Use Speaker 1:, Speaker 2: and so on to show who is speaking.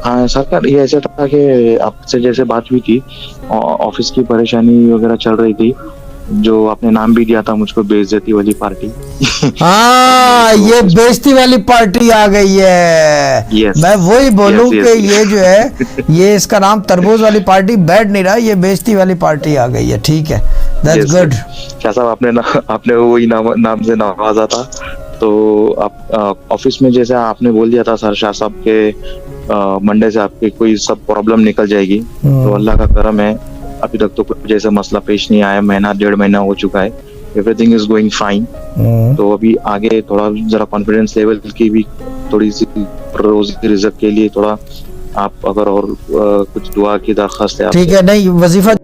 Speaker 1: हाँ सरकार, ये ऐसा था कि आपसे जैसे बात हुई थी, ऑफिस की परेशानी वगैरह चल रही थी, जो आपने नाम भी दिया था मुझको, बेइज्जती वाली पार्टी।
Speaker 2: हाँ,
Speaker 1: तो
Speaker 2: ये
Speaker 1: ऑफिस में,
Speaker 2: बेइज्जती वाली पार्टी आ गई है।
Speaker 1: यस
Speaker 2: मैं वही बोलूं
Speaker 1: यस
Speaker 2: कि
Speaker 1: यस।
Speaker 2: ये जो है, ये इसका नाम तरबूज वाली पार्टी बैठ नहीं रहा, ये बेइज्जती वाली पार्टी आ गई है। ठीक है, that's
Speaker 1: yes
Speaker 2: good.
Speaker 1: Yes. Shah साहब, आपने वही नाम से नवाजा था। तो आप ऑफिस में जैसे आपने बोल दिया था सर, शाह साहब के मंडे से आपकी कोई सब प्रॉब्लम निकल जाएगी। तो अल्लाह का करम है, अभी तक तो कुछ जैसा मसला पेश नहीं आया। महीना 1.5 महीना हो चुका है, एवरीथिंग इज गोइंग फाइन। तो अभी आगे थोड़ा जरा कॉन्फिडेंस लेवल की भी थोड़ी सी रोजी रिजक के लिए थोड़ा आप अगर और कुछ दुआ की दरख्वास्त है
Speaker 2: ठीक
Speaker 1: आपसे।
Speaker 2: है, नहीं वजीफा